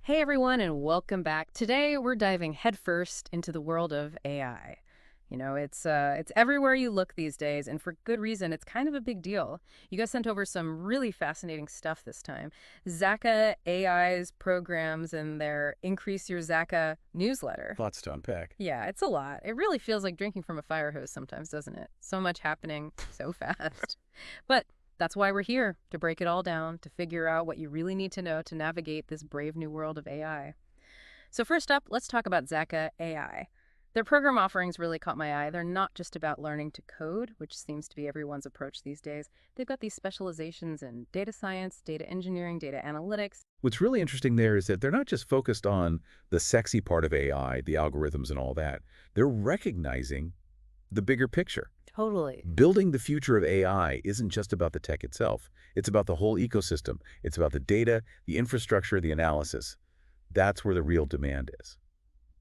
Hey everyone, and welcome back. Today we're diving headfirst into the world of AI. It's everywhere you look these days, and for good reason. It's kind of a big deal. You guys sent over some really fascinating stuff this time. ZAKA AI's programs and their Increase Your ZAKA newsletter. Lots to unpack. Yeah, it's a lot. It really feels like drinking from a fire hose sometimes, doesn't it? So much happening so fast. But that's why we're here, to break it all down, to figure out what you really need to know to navigate this brave new world of AI. So first up, let's talk about ZAKA AI. Their program offerings really caught my eye. They're not just about learning to code, which seems to be everyone's approach these days. They've got these specializations in data science, data engineering, data analytics. What's really interesting there is that they're not just focused on the sexy part of AI, the algorithms and all that. They're recognizing the bigger picture. Totally. Building the future of AI isn't just about the tech itself. It's about the whole ecosystem. It's about the data, the infrastructure, the analysis. That's where the real demand is.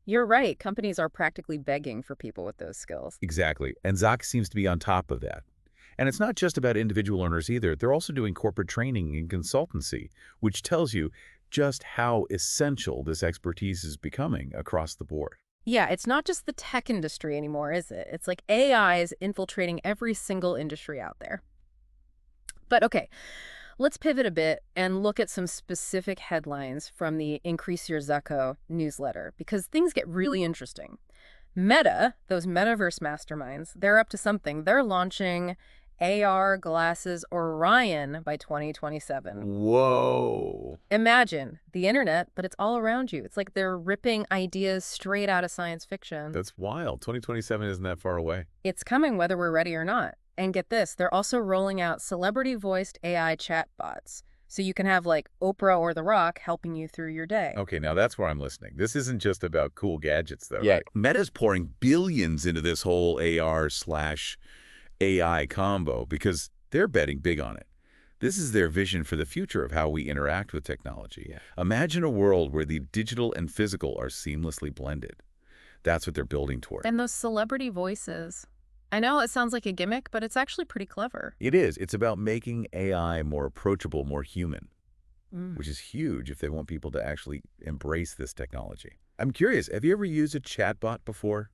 You're right. Companies are practically begging for people with those skills. Exactly. And ZAKA seems to be on top of that. And it's not just about individual learners either. They're also doing corporate training and consultancy, which tells you just how essential this expertise is becoming across the board. Yeah, it's not just the tech industry anymore, is it? It's like AI is infiltrating every single industry out there. But okay, let's pivot a bit and look at some specific headlines from the Increase Your ZAKA newsletter, because things get really interesting. Meta, those metaverse masterminds, they're up to something. They're launching AR glasses Orion by 2027. Whoa. Imagine the internet, but it's all around you. It's like they're ripping ideas straight out of science fiction. That's wild. 2027 isn't that far away. It's coming whether we're ready or not. And get this, they're also rolling out celebrity-voiced AI chatbots. So you can have like Oprah or The Rock helping you through your day. Okay, now that's where I'm listening. This isn't just about cool gadgets, though. Yeah. Right? Meta's pouring billions into this whole AR/AI combo because they're betting big on it. This is their vision for the future of how we interact with technology. Yeah. Imagine a world where the digital and physical are seamlessly blended. That's what they're building toward. And those celebrity voices. I know it sounds like a gimmick, but it's actually pretty clever. It is. It's about making AI more approachable, more human, which is huge if they want people to actually embrace this technology. I'm curious, have you ever used a chatbot before?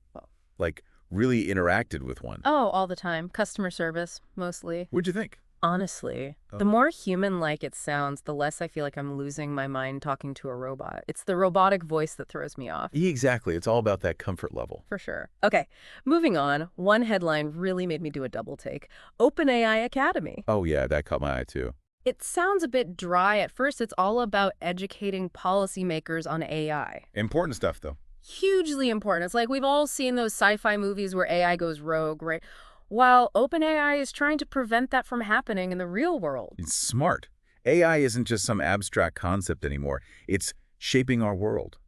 Like, really interacted with one? Oh, all the time. Customer service, mostly. What'd you think? Honestly, the more human-like it sounds, the less I feel like I'm losing my mind talking to a robot. It's the robotic voice that throws me off. Exactly. It's all about that comfort level. For sure. Okay, moving on. One headline really made me do a double take. OpenAI Academy. Oh, yeah, that caught my eye, too. It sounds a bit dry at first. It's all about educating policymakers on AI. Important stuff, though. Hugely important. It's like we've all seen those sci-fi movies where AI goes rogue, right? While OpenAI is trying to prevent that from happening in the real world. It's smart. AI isn't just some abstract concept anymore. It's shaping our world.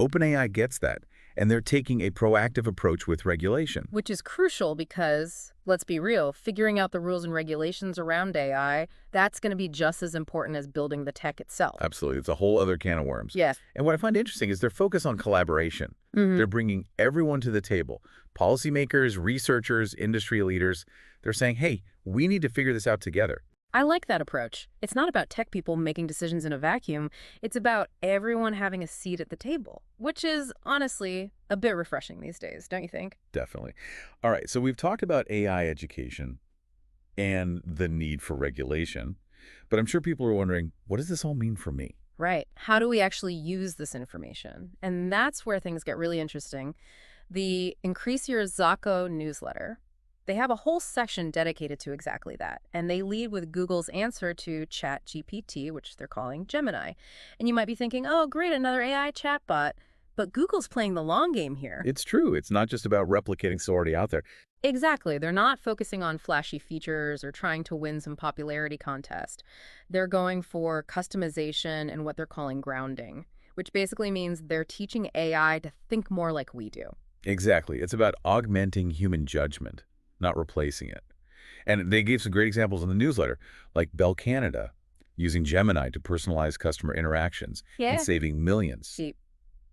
OpenAI gets that, and they're taking a proactive approach with regulation. Which is crucial because, let's be real, figuring out the rules and regulations around AI, that's going to be just as important as building the tech itself. Absolutely. It's a whole other can of worms. Yes. And what I find interesting is their focus on collaboration. They're bringing everyone to the table. Policymakers, researchers, industry leaders. They're saying, hey, we need to figure this out together. I like that approach. It's not about tech people making decisions in a vacuum. It's about everyone having a seat at the table, which is, honestly, a bit refreshing these days, don't you think? Definitely. All right, so we've talked about AI education and the need for regulation, but I'm sure people are wondering, what does this all mean for me? Right. How do we actually use this information? And that's where things get really interesting. The Increase Your ZAKA newsletter, they have a whole section dedicated to exactly that. And they lead with Google's answer to ChatGPT, which they're calling Gemini. And you might be thinking, oh, great, another AI chatbot. But Google's playing the long game here. It's true. It's not just about replicating what's already out there. Exactly. They're not focusing on flashy features or trying to win some popularity contest. They're going for customization and what they're calling grounding, which basically means they're teaching AI to think more like we do. Exactly. It's about augmenting human judgment, not replacing it. And they gave some great examples in the newsletter, like Bell Canada using Gemini to personalize customer interactions and saving millions.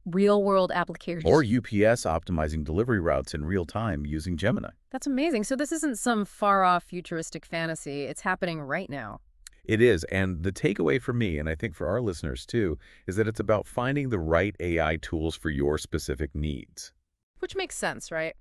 Real-world applications. Or UPS optimizing delivery routes in real time using Gemini. That's amazing. So this isn't some far-off futuristic fantasy. It's happening right now. It is, and the takeaway for me, and I think for our listeners too, is that it's about finding the right AI tools for your specific needs. Which makes sense, right?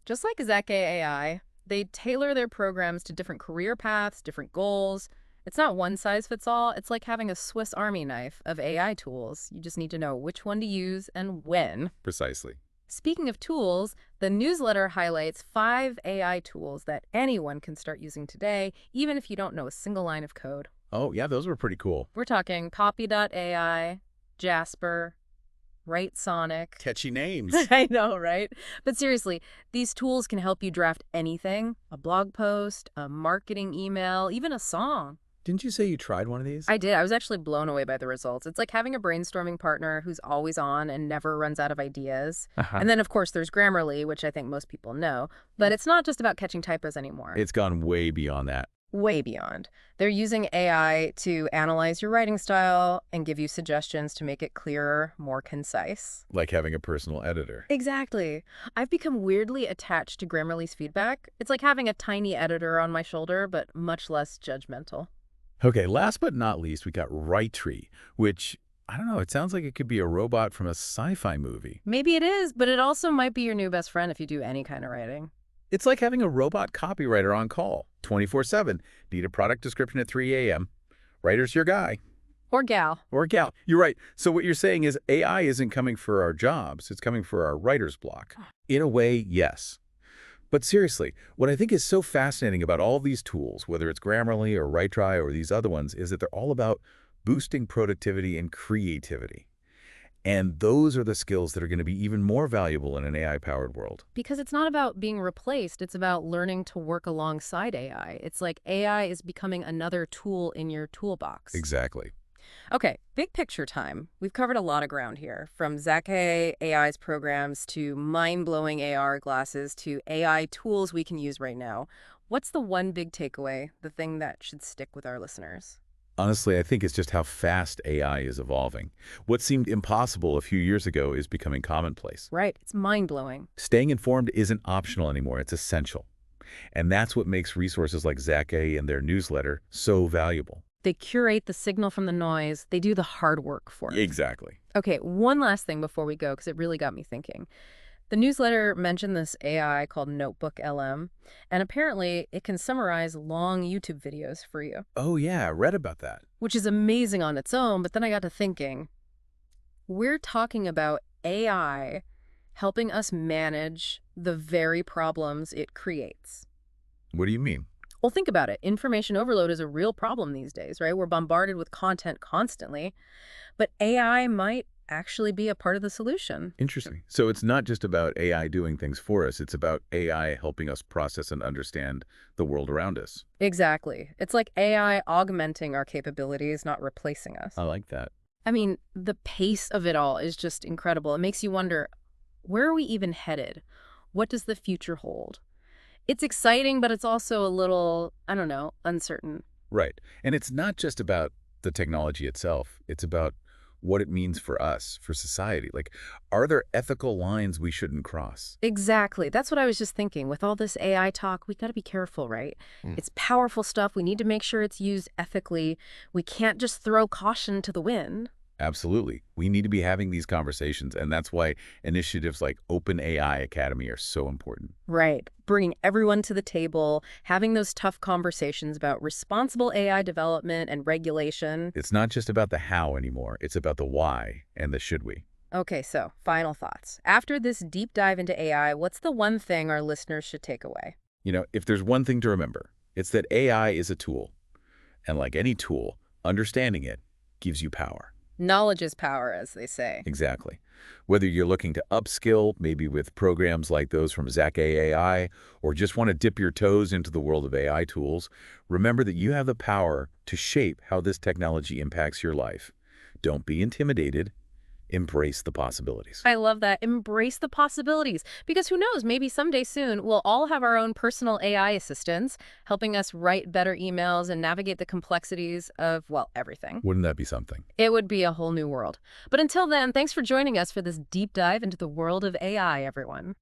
Just like ZAKA AI, they tailor their programs to different career paths, different goals. It's not one size fits all. It's like having a Swiss Army knife of AI tools. You just need to know which one to use and when. Precisely. Speaking of tools, the newsletter highlights 5 AI tools that anyone can start using today, even if you don't know a single line of code. Oh, yeah, those were pretty cool. We're talking Copy.ai, Jasper, Write Sonic. Catchy names. I know, right? But seriously, these tools can help you draft anything, a blog post, a marketing email, even a song. Didn't you say you tried one of these? I did. I was actually blown away by the results. It's like having a brainstorming partner who's always on and never runs out of ideas. And then, of course, there's Grammarly, which I think most people know. But it's not just about catching typos anymore. It's gone way beyond that. Way beyond. They're using AI to analyze your writing style and give you suggestions to make it clearer, more concise. Like having a personal editor. Exactly. I've become weirdly attached to Grammarly's feedback. It's like having a tiny editor on my shoulder, but much less judgmental. Okay, last but not least, we got Write-tree, which, I don't know, it sounds like it could be a robot from a sci-fi movie. Maybe it is, but it also might be your new best friend if you do any kind of writing. It's like having a robot copywriter on call, 24/7. Need a product description at 3 a.m. Writer's your guy. Or gal. Or gal. You're right. So what you're saying is AI isn't coming for our jobs. It's coming for our writer's block. In a way, yes. But seriously, what I think is so fascinating about all these tools, whether it's Grammarly or Write-tree or these other ones, is that they're all about boosting productivity and creativity. And those are the skills that are going to be even more valuable in an AI-powered world. Because it's not about being replaced. It's about learning to work alongside AI. It's like AI is becoming another tool in your toolbox. Exactly. Okay, big picture time. We've covered a lot of ground here, from ZAKA AI's programs to mind-blowing AR glasses to AI tools we can use right now. What's the one big takeaway, the thing that should stick with our listeners? Honestly, I think it's just how fast AI is evolving. What seemed impossible a few years ago is becoming commonplace. Right, it's mind-blowing. Staying informed isn't optional anymore, it's essential. And that's what makes resources like ZAKA and their newsletter so valuable. They curate the signal from the noise. They do the hard work for it. Exactly. Okay, one last thing before we go, because it really got me thinking. The newsletter mentioned this AI called Notebook LM, and apparently it can summarize long YouTube videos for you. Oh yeah, I read about that. Which is amazing on its own, but then I got to thinking, we're talking about AI helping us manage the very problems it creates. What do you mean? Well, think about it. Information overload is a real problem these days, right? We're bombarded with content constantly, but AI might actually be a part of the solution. Interesting. So it's not just about AI doing things for us. It's about AI helping us process and understand the world around us. Exactly. It's like AI augmenting our capabilities, not replacing us. I like that. I mean, the pace of it all is just incredible. It makes you wonder, where are we even headed? What does the future hold? It's exciting, but it's also a little, I don't know, uncertain. Right. And it's not just about the technology itself. It's about what it means for us, for society. Like, are there ethical lines we shouldn't cross? Exactly. That's what I was just thinking. With all this AI talk, we got to be careful, right? It's powerful stuff. We need to make sure it's used ethically. We can't just throw caution to the wind. Absolutely. We need to be having these conversations, and that's why initiatives like OpenAI Academy are so important. Right. Bringing everyone to the table, having those tough conversations about responsible AI development and regulation. It's not just about the how anymore. It's about the why and the should we. Okay, so final thoughts. After this deep dive into AI, what's the one thing our listeners should take away? You know, if there's one thing to remember, it's that AI is a tool. And like any tool, understanding it gives you power. Knowledge is power, as they say. Exactly. Whether you're looking to upskill, maybe with programs like those from ZAKA AI, or just want to dip your toes into the world of AI tools, remember that you have the power to shape how this technology impacts your life. Don't be intimidated. Embrace the possibilities. I love that. Embrace the possibilities. Because who knows, maybe someday soon we'll all have our own personal AI assistants helping us write better emails and navigate the complexities of, well, everything. Wouldn't that be something? It would be a whole new world. But until then, thanks for joining us for this deep dive into the world of AI, everyone.